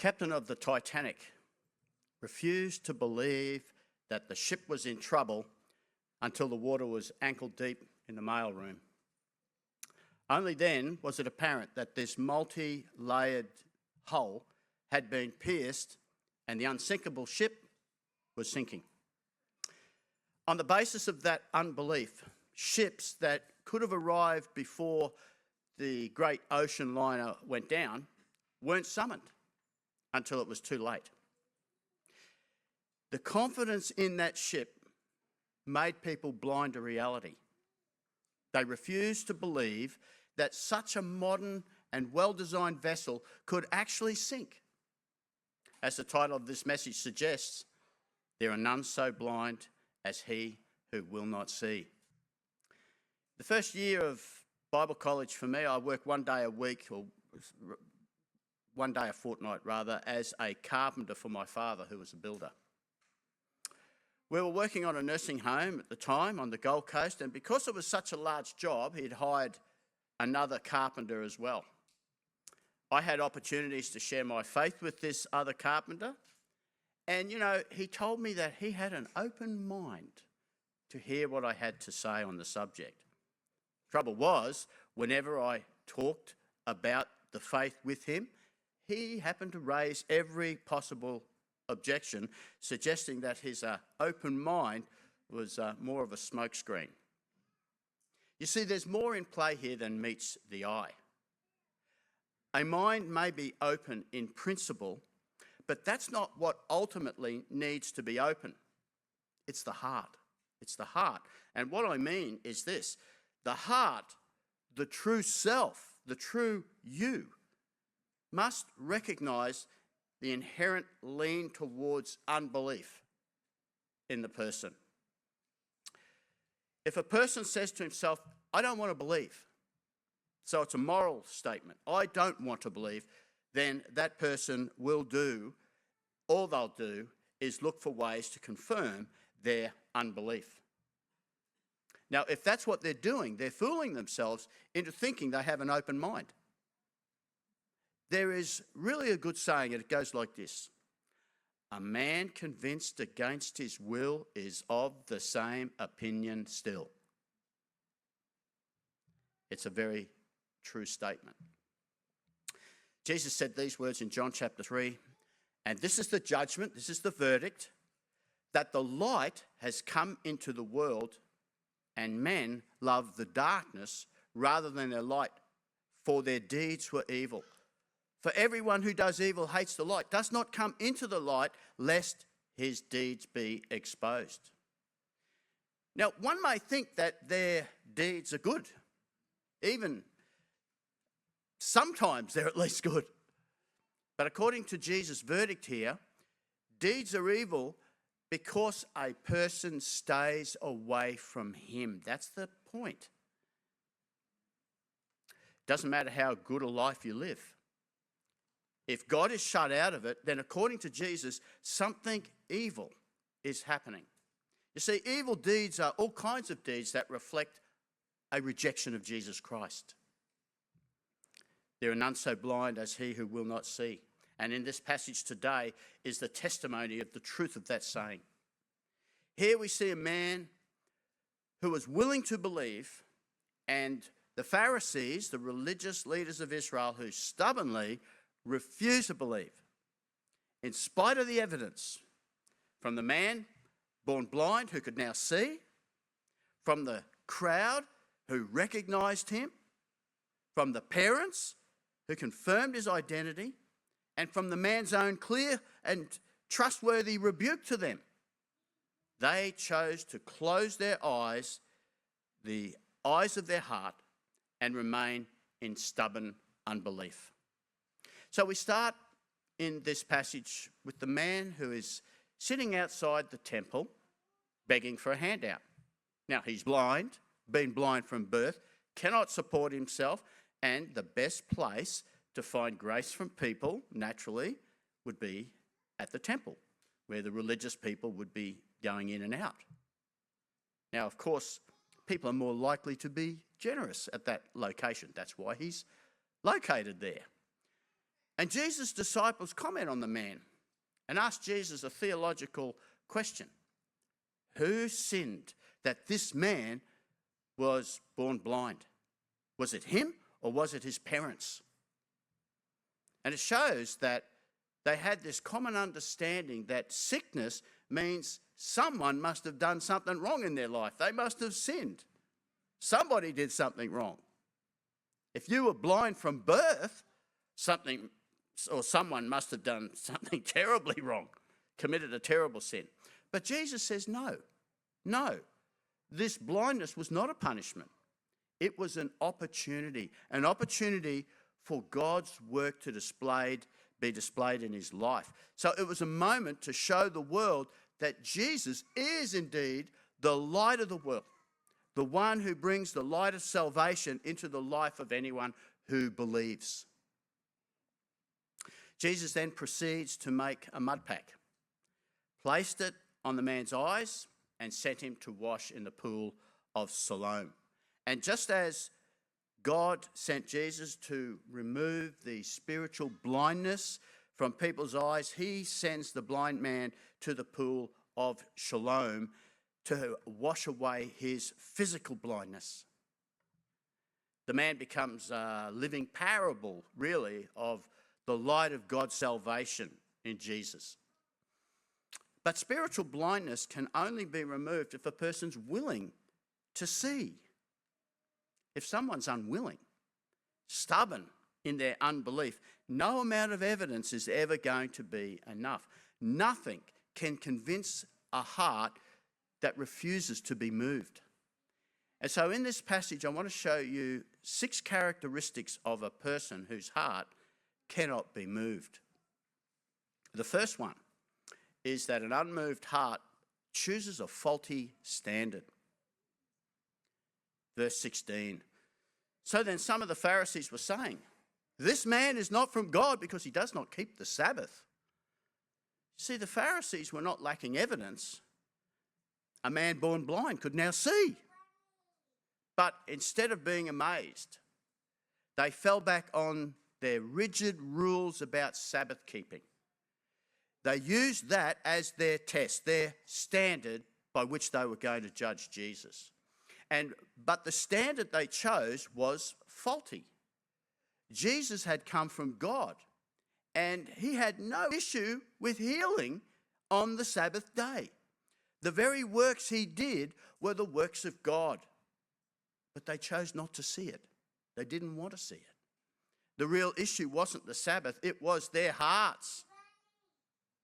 captain of the Titanic refused to believe that the ship was in trouble until the water was ankle deep in the mailroom. Only then was it apparent that this multi-layered hull had been pierced and the unsinkable ship was sinking. On the basis of that unbelief, ships that could have arrived before the great ocean liner went down weren't summoned until it was too late. The confidence in that ship made people blind to reality. They refused to believe that such a modern and well-designed vessel could actually sink. As the title of this message suggests, there are none so blind as he who will not see. The first year of Bible college for me, I worked one day a week, or one day a fortnight rather, as a carpenter for my father, who was a builder. We were working on a nursing home at the time on the Gold Coast, and because it was such a large job, he'd hired another carpenter as well. I had opportunities to share my faith with this other carpenter, and he told me that he had an open mind to hear what I had to say on the subject. Trouble was, whenever I talked about the faith with him, he happened to raise every possible objection, suggesting that his open mind was more of a smokescreen. You see, there's more in play here than meets the eye. A mind may be open in principle, but that's not what ultimately needs to be open. It's the heart. It's the heart. And what I mean is this: the heart, the true self, the true you, must recognise the inherent lean towards unbelief in the person. If a person says to himself, I don't want to believe, so it's a moral statement, I don't want to believe, then that person will do, all they'll do is look for ways to confirm their unbelief. Now, if that's what they're doing, they're fooling themselves into thinking they have an open mind. There is really a good saying, and it goes like this: a man convinced against his will is of the same opinion still. It's a very true statement. Jesus said these words in John chapter 3, and this is the judgment, this is the verdict, that the light has come into the world, and men love the darkness rather than the light, for their deeds were evil. For everyone who does evil hates the light, does not come into the light, lest his deeds be exposed. Now, one may think that their deeds are good. Even sometimes they're at least good. But according to Jesus' verdict here, deeds are evil because a person stays away from him. That's the point. Doesn't matter how good a life you live. If God is shut out of it, then according to Jesus, something evil is happening. You see, evil deeds are all kinds of deeds that reflect a rejection of Jesus Christ. There are none so blind as he who will not see. And in this passage today is the testimony of the truth of that saying. Here we see a man who was willing to believe, and the Pharisees, the religious leaders of Israel, who stubbornly refused to believe, in spite of the evidence from the man born blind who could now see, from the crowd who recognised him, from the parents who confirmed his identity, and from the man's own clear and trustworthy rebuke to them. They chose to close their eyes, the eyes of their heart, and remain in stubborn unbelief. So we start in this passage with the man who is sitting outside the temple begging for a handout. Now, he's blind, been blind from birth, cannot support himself, and the best place to find grace from people, naturally, would be at the temple, where the religious people would be going in and out. Now, of course, people are more likely to be generous at that location. That's why he's located there. And Jesus' disciples comment on the man and ask Jesus a theological question. Who sinned that this man was born blind? Was it him or was it his parents? And it shows that they had this common understanding that sickness means someone must have done something wrong in their life. They must have sinned. Somebody did something wrong. If you were blind from birth, someone must have done something terribly wrong, committed a terrible sin. But Jesus says no. This blindness was not a punishment. It was an opportunity for God's work to be displayed in his life. So it was a moment to show the world that Jesus is indeed the light of the world, the one who brings the light of salvation into the life of anyone who believes. Jesus then proceeds to make a mud pack, placed it on the man's eyes, and sent him to wash in the pool of Siloam. And just as God sent Jesus to remove the spiritual blindness from people's eyes, he sends the blind man to the pool of Siloam to wash away his physical blindness. The man becomes a living parable, really, of the light of God's salvation in Jesus. But spiritual blindness can only be removed if a person's willing to see. If someone's unwilling, stubborn in their unbelief, no amount of evidence is ever going to be enough. Nothing can convince a heart that refuses to be moved. And so in this passage, I want to show you 6 characteristics of a person whose heart cannot be moved. The first one is that an unmoved heart chooses a faulty standard. Verse 16. So then some of the Pharisees were saying, this man is not from God because he does not keep the Sabbath. See, the Pharisees were not lacking evidence. A man born blind could now see. But instead of being amazed, they fell back on their rigid rules about Sabbath keeping. They used that as their test, their standard by which they were going to judge Jesus. But the standard they chose was faulty. Jesus had come from God, and he had no issue with healing on the Sabbath day. The very works he did were the works of God, but they chose not to see it. They didn't want to see it. The real issue wasn't the Sabbath, it was their hearts.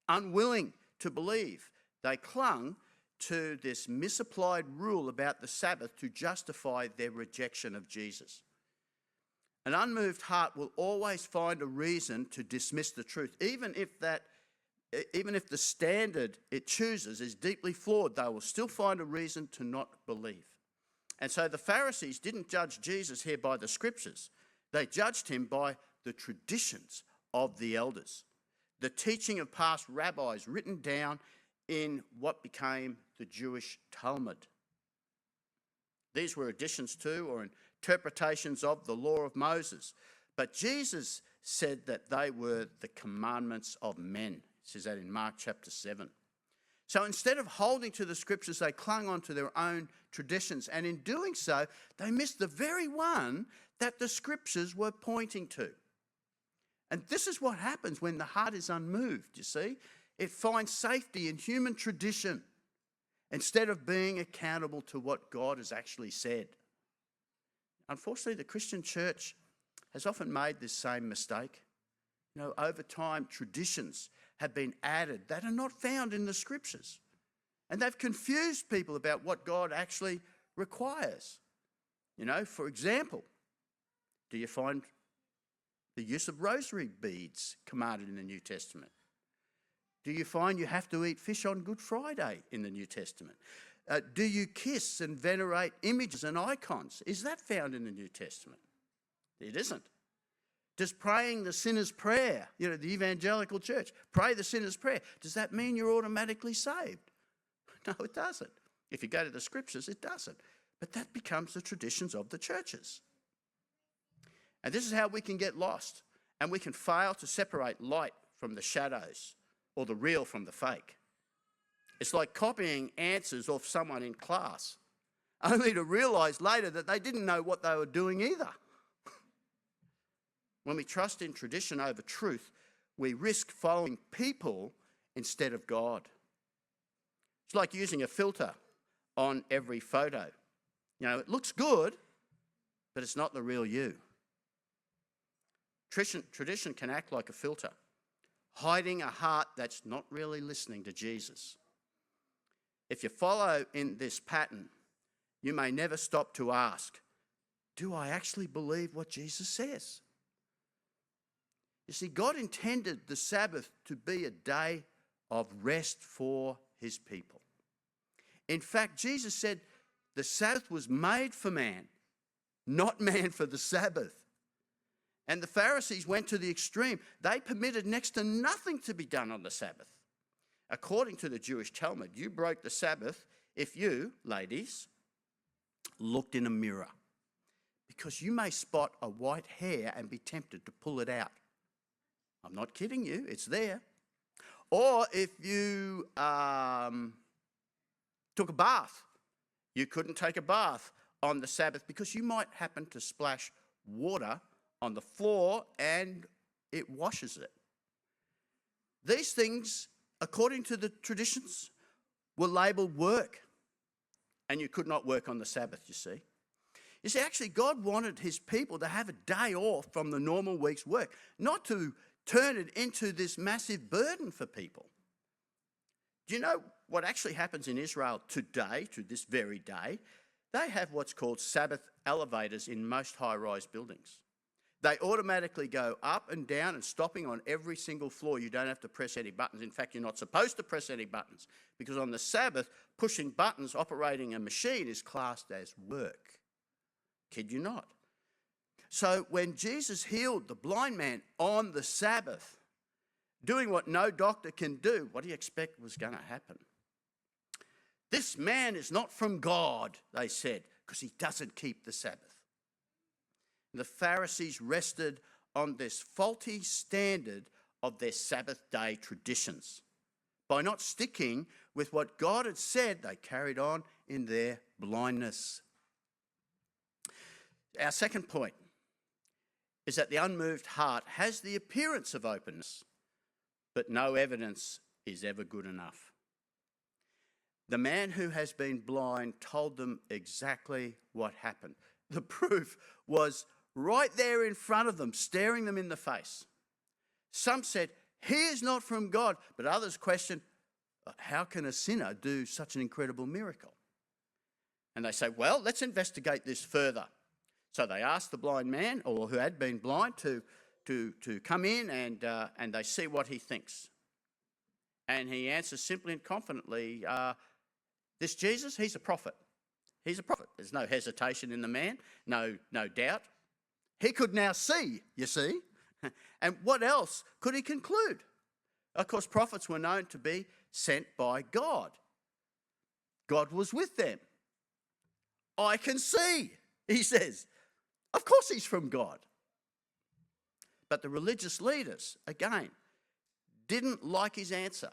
Unwilling to believe, they clung to this misapplied rule about the Sabbath to justify their rejection of Jesus. An unmoved heart will always find a reason to dismiss the truth, even if the standard it chooses is deeply flawed. They will still find a reason to not believe. And so the Pharisees didn't judge Jesus here by the scriptures. They judged him by the traditions of the elders, the teaching of past rabbis written down in what became the Jewish Talmud. These were additions to or interpretations of the law of Moses. But Jesus said that they were the commandments of men. It says that in Mark chapter 7. So instead of holding to the scriptures, they clung on to their own traditions. And in doing so, they missed the very one that the scriptures were pointing to. And this is what happens when the heart is unmoved, you see. It finds safety in human tradition instead of being accountable to what God has actually said. Unfortunately, the Christian church has often made this same mistake. You know, over time, traditions have been added that are not found in the scriptures. And they've confused people about what God actually requires. You know, for example, do you find the use of rosary beads commanded in the New Testament? Do you find you have to eat fish on Good Friday in the New Testament? Do you kiss and venerate images and icons? Is that found in the New Testament? It isn't. Does praying the sinner's prayer, you know, the evangelical church, pray the sinner's prayer, does that mean you're automatically saved? No, it doesn't. If you go to the scriptures, it doesn't. But that becomes the traditions of the churches. And this is how we can get lost and we can fail to separate light from the shadows or the real from the fake. It's like copying answers off someone in class, only to realise later that they didn't know what they were doing either. When we trust in tradition over truth, we risk following people instead of God. It's like using a filter on every photo. You know, it looks good, but it's not the real you. Tradition can act like a filter, hiding a heart that's not really listening to Jesus. If you follow in this pattern, you may never stop to ask, do I actually believe what Jesus says? You see, God intended the Sabbath to be a day of rest for his people. In fact, Jesus said the Sabbath was made for man, not man for the Sabbath. And the Pharisees went to the extreme. They permitted next to nothing to be done on the Sabbath. According to the Jewish Talmud, you broke the Sabbath if you, ladies, looked in a mirror, because you may spot a white hair and be tempted to pull it out. I'm not kidding you, it's there. Or if you took a bath, you couldn't take a bath on the Sabbath because you might happen to splash water on the floor and it washes it. These things, according to the traditions, were labelled work, and you could not work on the Sabbath, you see. You see, actually, God wanted his people to have a day off from the normal week's work, not to turn it into this massive burden for people. Do you know what actually happens in Israel today, to this very day? They have what's called Sabbath elevators in most high-rise buildings. They automatically go up and down and stopping on every single floor. You don't have to press any buttons. In fact, you're not supposed to press any buttons, because on the Sabbath, pushing buttons, operating a machine is classed as work. Kid you not. So when Jesus healed the blind man on the Sabbath, doing what no doctor can do, what do you expect was going to happen? This man is not from God, they said, because he doesn't keep the Sabbath. The Pharisees rested on this faulty standard of their Sabbath day traditions. By not sticking with what God had said, they carried on in their blindness. Our second point is that the unmoved heart has the appearance of openness, but no evidence is ever good enough. The man who has been blind told them exactly what happened. The proof was right there in front of them, staring them in the face. Some said, he is not from God, but others questioned, how can a sinner do such an incredible miracle? And they say, well, let's investigate this further. So they asked the blind man, or who had been blind, to come in and they see what he thinks. And he answers simply and confidently, this Jesus, he's a prophet. He's a prophet. There's no hesitation in the man, no doubt. He could now see, you see. And what else could he conclude? Of course, prophets were known to be sent by God. God was with them. I can see, he says. Of course he's from God. But the religious leaders, again, didn't like his answer.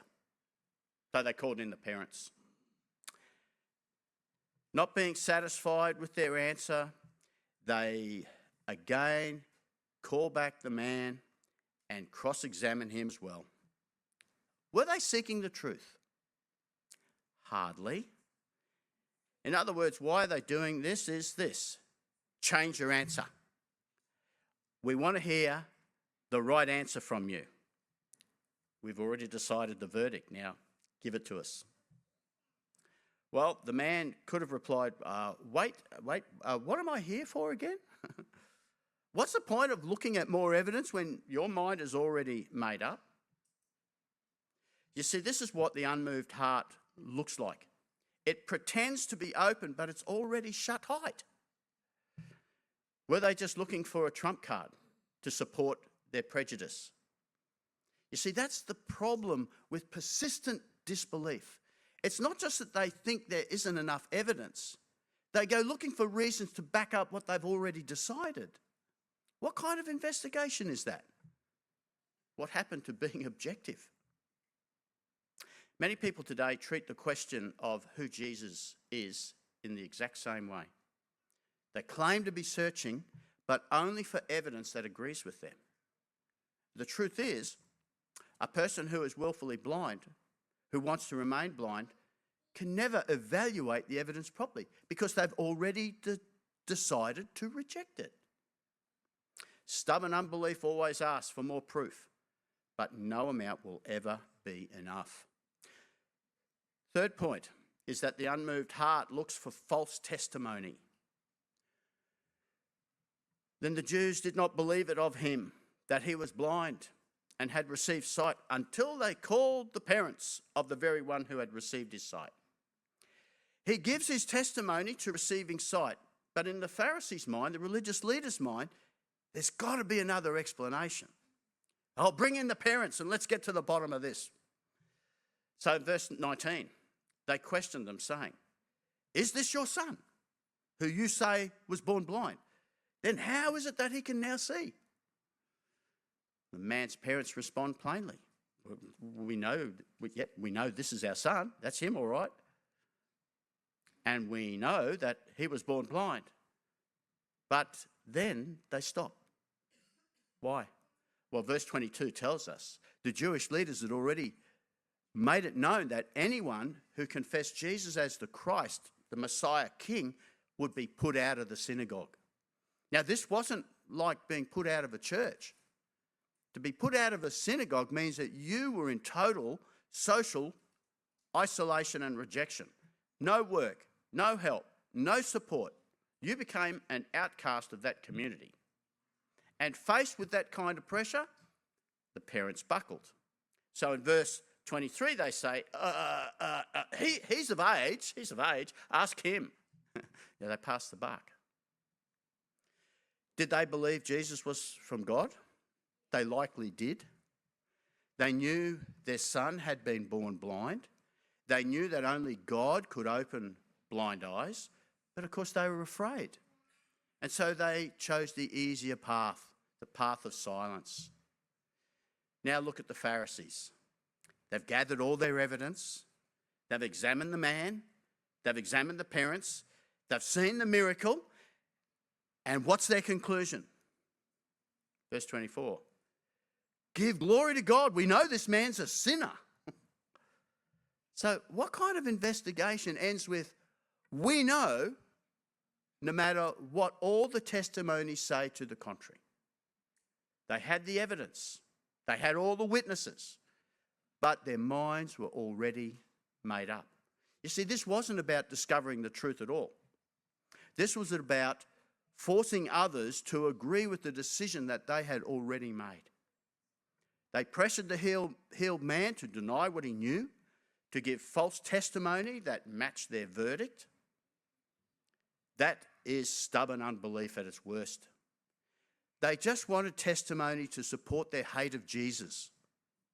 So they called in the parents. Not being satisfied with their answer, they again call back the man and cross-examine him as well. Were they seeking the truth? Hardly. In other words, why are they doing this is this: change your answer. We want to hear the right answer from you. We've already decided the verdict. Now, give it to us. Well, the man could have replied, wait, what am I here for again? What's the point of looking at more evidence when your mind is already made up? You see, this is what the unmoved heart looks like. It pretends to be open, but it's already shut tight. Were they just looking for a trump card to support their prejudice? You see, that's the problem with persistent disbelief. It's not just that they think there isn't enough evidence. They go looking for reasons to back up what they've already decided. What kind of investigation is that? What happened to being objective? Many people today treat the question of who Jesus is in the exact same way. They claim to be searching, but only for evidence that agrees with them. The truth is, a person who is willfully blind, who wants to remain blind, can never evaluate the evidence properly because they've already decided to reject it. Stubborn unbelief always asks for more proof, but no amount will ever be enough. Third point is that the unmoved heart looks for false testimony. Then the Jews did not believe it of him, that he was blind and had received sight, until they called the parents of the very one who had received his sight. He gives his testimony to receiving sight, but in the Pharisees' mind, the religious leaders' mind, there's got to be another explanation. I'll bring in the parents and let's get to the bottom of this. So in verse 19, they questioned them, saying, "Is this your son, who you say was born blind? Then how is it that he can now see?" The man's parents respond plainly. We know this is our son. That's him, all right. And we know that he was born blind. But then they stop. Why? Well, verse 22 tells us the Jewish leaders had already made it known that anyone who confessed Jesus as the Christ, the Messiah King, would be put out of the synagogue. Now, this wasn't like being put out of a church. To be put out of a synagogue means that you were in total social isolation and rejection. No work, no help, no support. You became an outcast of that community. And faced with that kind of pressure, the parents buckled. So in verse 23, they say, he's of age, ask him. Yeah, they passed the buck. Did they believe Jesus was from God? They likely did. They knew their son had been born blind. They knew that only God could open blind eyes, but of course they were afraid. And so they chose the easier path, the path of silence. Now look at the Pharisees. They've gathered all their evidence. They've examined the man. They've examined the parents. They've seen the miracle. And what's their conclusion? Verse 24. Give glory to God. We know this man's a sinner. So what kind of investigation ends with, we know, no matter what all the testimonies say to the contrary? They had the evidence. They had all the witnesses. But their minds were already made up. You see, this wasn't about discovering the truth at all. This was about forcing others to agree with the decision that they had already made. They pressured the healed man to deny what he knew, to give false testimony that matched their verdict. That is stubborn unbelief at its worst. They just wanted testimony to support their hate of Jesus,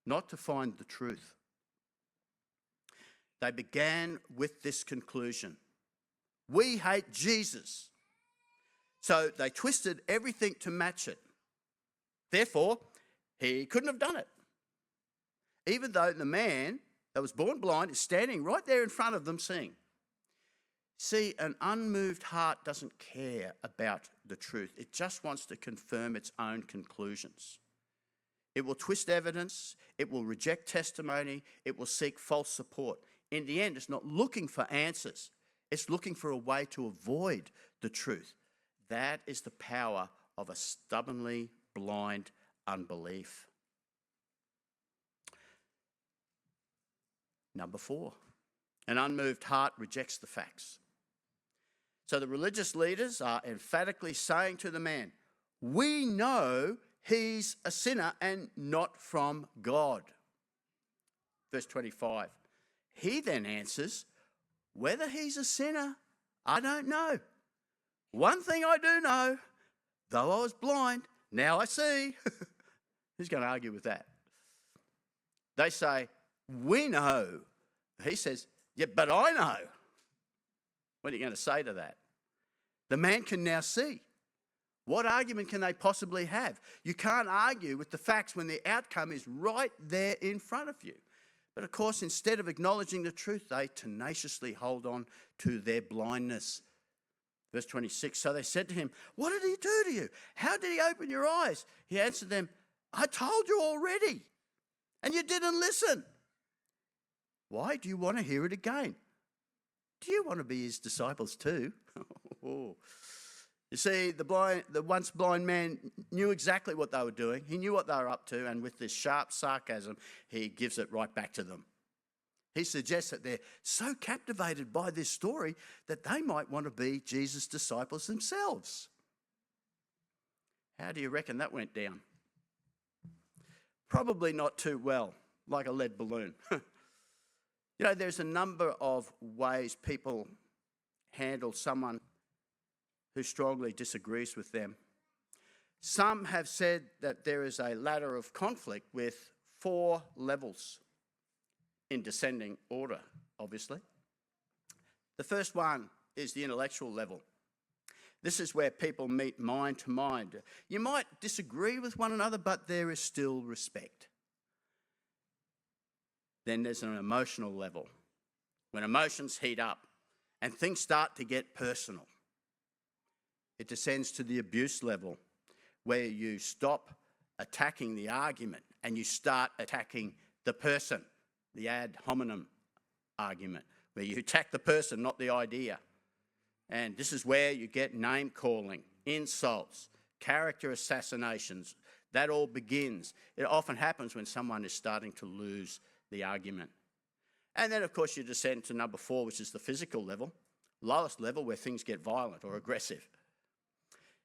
not to find the truth. They began with this conclusion: we hate Jesus. So they twisted everything to match it. Therefore, he couldn't have done it. Even though the man that was born blind is standing right there in front of them seeing. See, an unmoved heart doesn't care about the truth. It just wants to confirm its own conclusions. It will twist evidence. It will reject testimony. It will seek false support. In the end, it's not looking for answers. It's looking for a way to avoid the truth. That is the power of a stubbornly blind unbelief. Number 4, an unmoved heart rejects the facts. So the religious leaders are emphatically saying to the man, we know he's a sinner and not from God. Verse 25, he then answers, whether he's a sinner, I don't know. One thing I do know, though I was blind, now I see. Who's going to argue with that? They say, we know. He says, yeah, but I know. What are you going to say to that? The man can now see. What argument can they possibly have? You can't argue with the facts when the outcome is right there in front of you. But of course, instead of acknowledging the truth, they tenaciously hold on to their blindness. Verse 26, so they said to him, what did he do to you? How did he open your eyes? He answered them, I told you already, and you didn't listen. Why do you want to hear it again? Do you want to be his disciples too? You see, the once blind man knew exactly what they were doing. He knew what they were up to, and with this sharp sarcasm, he gives it right back to them. He suggests that they're so captivated by this story that they might want to be Jesus' disciples themselves. How do you reckon that went down? Probably not too well, like a lead balloon. You know, there's a number of ways people handle someone who strongly disagrees with them. Some have said that there is a ladder of conflict with 4 levels in descending order, obviously. The first one is the intellectual level. This is where people meet mind to mind. You might disagree with one another, but there is still respect. Then there's an emotional level, when emotions heat up and things start to get personal. It descends to the abuse level, where you stop attacking the argument and you start attacking the person, the ad hominem argument, where you attack the person, not the idea. And this is where you get name calling, insults, character assassinations. That all begins. It often happens when someone is starting to lose the argument. And then, of course, you descend to number 4, which is the physical level, lowest level, where things get violent or aggressive.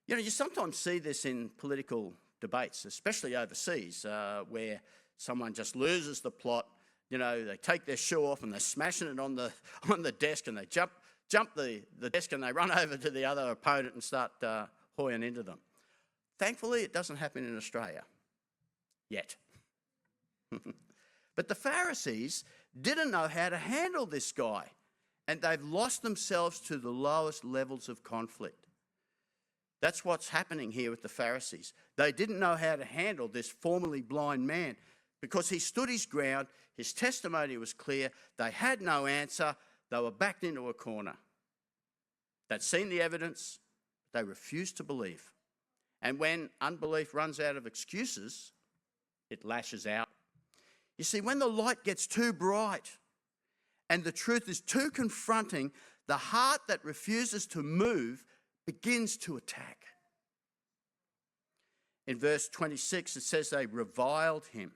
You know, you sometimes see this in political debates, especially overseas, where someone just loses the plot. You know, they take their shoe off and they're smashing it on the desk, and they jump the desk and they run over to the other opponent and start hoying into them. Thankfully, it doesn't happen in Australia yet. But the Pharisees didn't know how to handle this guy, and they've lost themselves to the lowest levels of conflict. That's what's happening here with the Pharisees. They didn't know how to handle this formerly blind man because he stood his ground, his testimony was clear, they had no answer, they were backed into a corner. They'd seen the evidence, they refused to believe. And when unbelief runs out of excuses, it lashes out. You see, when the light gets too bright and the truth is too confronting, the heart that refuses to move begins to attack. In verse 26, it says they reviled him.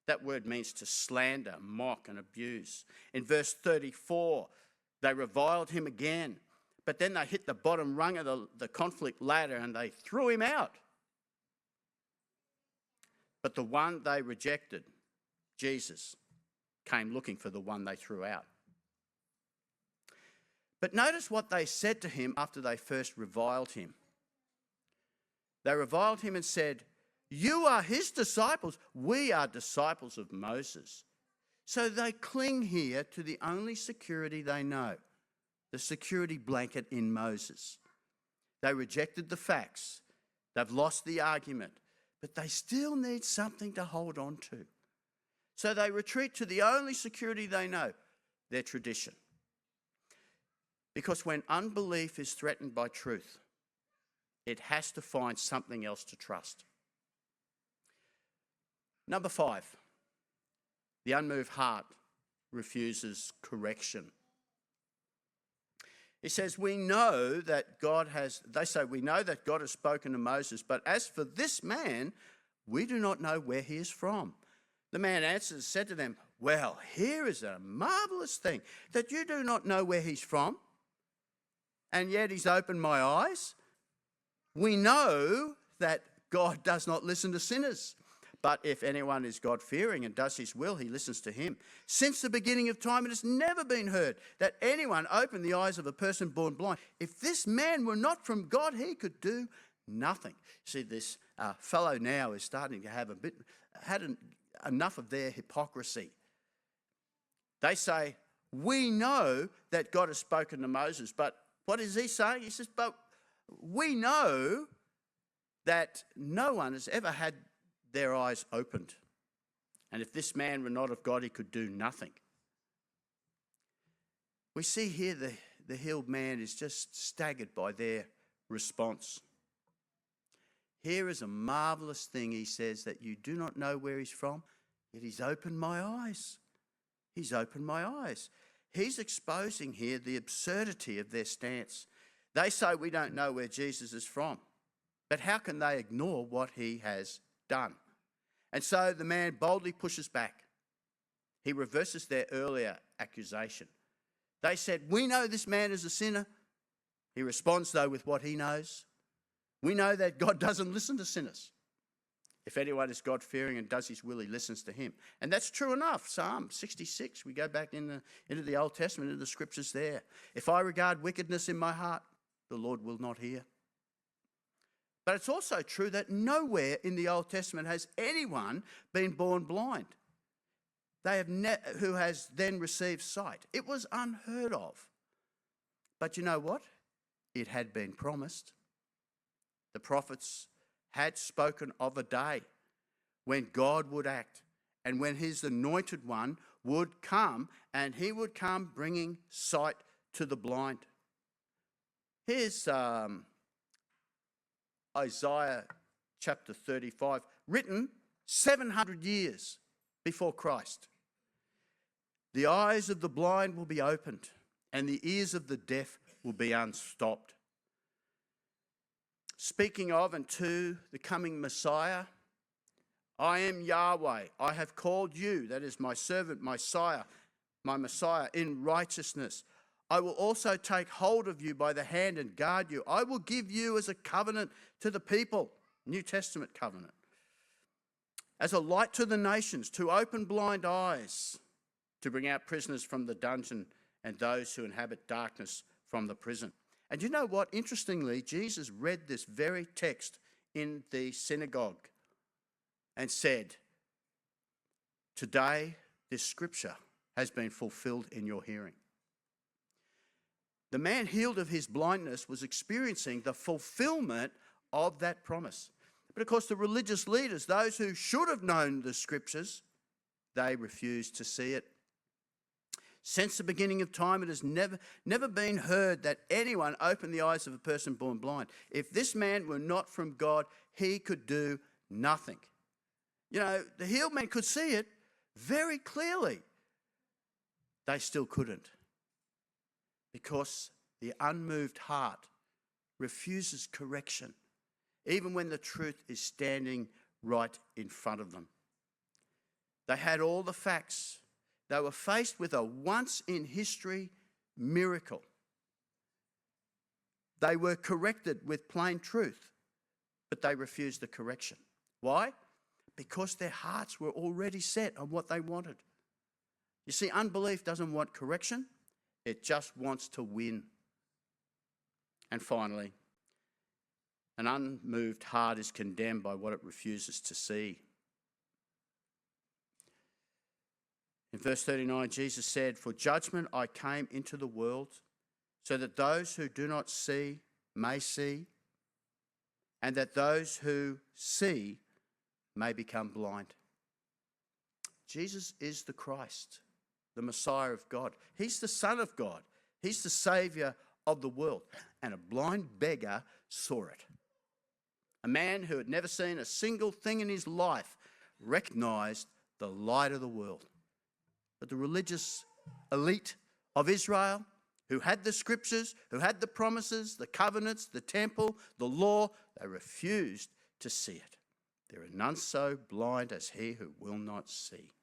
That word means to slander, mock, and abuse. In verse 34, they reviled him again, but then they hit the bottom rung of the conflict ladder and they threw him out. But the one they rejected, Jesus, came looking for the one they threw out. But notice what they said to him after they first reviled him. They reviled him and said, you are his disciples, we are disciples of Moses. So they cling here to the only security they know, the security blanket in Moses. They rejected the facts, they've lost the argument, but they still need something to hold on to. So they retreat to the only security they know, their tradition. Because when unbelief is threatened by truth, it has to find something else to trust. Number 5, the unmoved heart refuses correction. It says, we know that God has spoken to Moses, but as for this man, we do not know where he is from. The man answered and said to them, well, here is a marvellous thing, that you do not know where he's from, and yet he's opened my eyes. We know that God does not listen to sinners, but if anyone is God-fearing and does his will, he listens to him. Since the beginning of time, it has never been heard that anyone opened the eyes of a person born blind. If this man were not from God, he could do nothing. See, this fellow now is starting to have enough of their hypocrisy. They say, we know that God has spoken to Moses, but what is he saying? He says, but we know that no one has ever had their eyes opened. And if this man were not of God, he could do nothing. We see here the healed man is just staggered by their response. Here is a marvellous thing, he says, that you do not know where he's from, yet he's opened my eyes. He's opened my eyes. He's exposing here the absurdity of their stance. They say we don't know where Jesus is from, but how can they ignore what he has done? And so the man boldly pushes back. He reverses their earlier accusation. They said, we know this man is a sinner. He responds, though, with what he knows. We know that God doesn't listen to sinners. If anyone is God-fearing and does his will, he listens to him. And that's true enough. Psalm 66, we go back into the Old Testament, into the scriptures there. If I regard wickedness in my heart, the Lord will not hear. But it's also true that nowhere in the Old Testament has anyone been born blind who has then received sight. It was unheard of. But you know what? It had been promised. The prophets had spoken of a day when God would act and when his anointed one would come, and he would come bringing sight to the blind. Here's Isaiah chapter 35, written 700 years before Christ. The eyes of the blind will be opened, and the ears of the deaf will be unstopped. Speaking of and to the coming Messiah, I am Yahweh. I have called you, that is my servant, my Messiah, in righteousness. I will also take hold of you by the hand and guard you. I will give you as a covenant to the people, New Testament covenant, as a light to the nations, to open blind eyes, to bring out prisoners from the dungeon and those who inhabit darkness from the prison. And you know what? Interestingly, Jesus read this very text in the synagogue and said, today this scripture has been fulfilled in your hearing. The man healed of his blindness was experiencing the fulfillment of that promise. But of course, the religious leaders, those who should have known the scriptures, they refused to see it. Since the beginning of time, it has never been heard that anyone opened the eyes of a person born blind. If this man were not from God, he could do nothing. You know, the healed man could see it very clearly. They still couldn't, because the unmoved heart refuses correction, even when the truth is standing right in front of them. They had all the facts. They were faced with a once-in-history miracle. They were corrected with plain truth, but they refused the correction. Why? Because their hearts were already set on what they wanted. You see, unbelief doesn't want correction. It just wants to win. And finally, an unmoved heart is condemned by what it refuses to see. In verse 39, Jesus said, "For judgment I came into the world, so that those who do not see may see, and that those who see may become blind." Jesus is the Christ, the Messiah of God. He's the Son of God. He's the Saviour of the world. And a blind beggar saw it. A man who had never seen a single thing in his life recognised the light of the world. But the religious elite of Israel, who had the scriptures, who had the promises, the covenants, the temple, the law, they refused to see it. There are none so blind as he who will not see.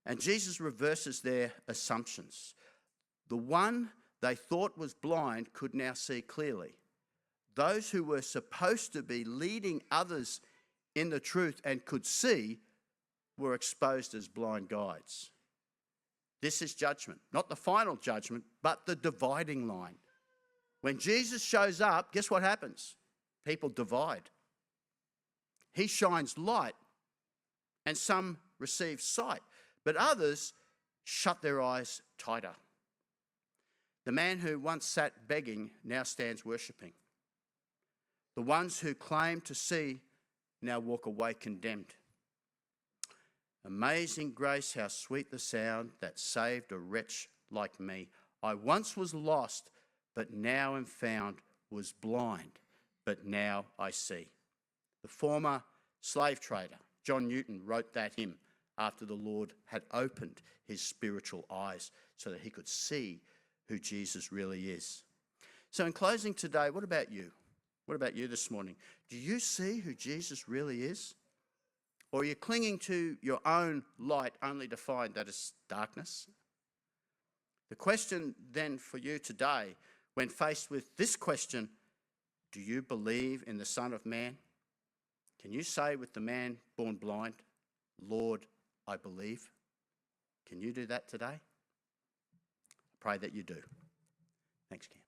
And Jesus reverses their assumptions. The one they thought was blind could now see clearly. Those who were supposed to be leading others in the truth and could see were exposed as blind guides. This is judgment, not the final judgment, but the dividing line. When Jesus shows up, guess what happens? People divide. He shines light, and some receive sight, but others shut their eyes tighter. The man who once sat begging now stands worshipping. The The ones who claim to see now walk away condemned. Amazing grace, how sweet the sound that saved a wretch like me. I once was lost, but now am found, was blind, but now I see. The former slave trader, John Newton, wrote that hymn after the Lord had opened his spiritual eyes so that he could see who Jesus really is. So in closing today, what about you? What about you this morning? Do you see who Jesus really is? Or are you clinging to your own light only to find that it's darkness? The question then for you today, when faced with this question, do you believe in the Son of Man? Can you say with the man born blind, Lord, I believe? Can you do that today? I pray that you do. Thanks, Cam.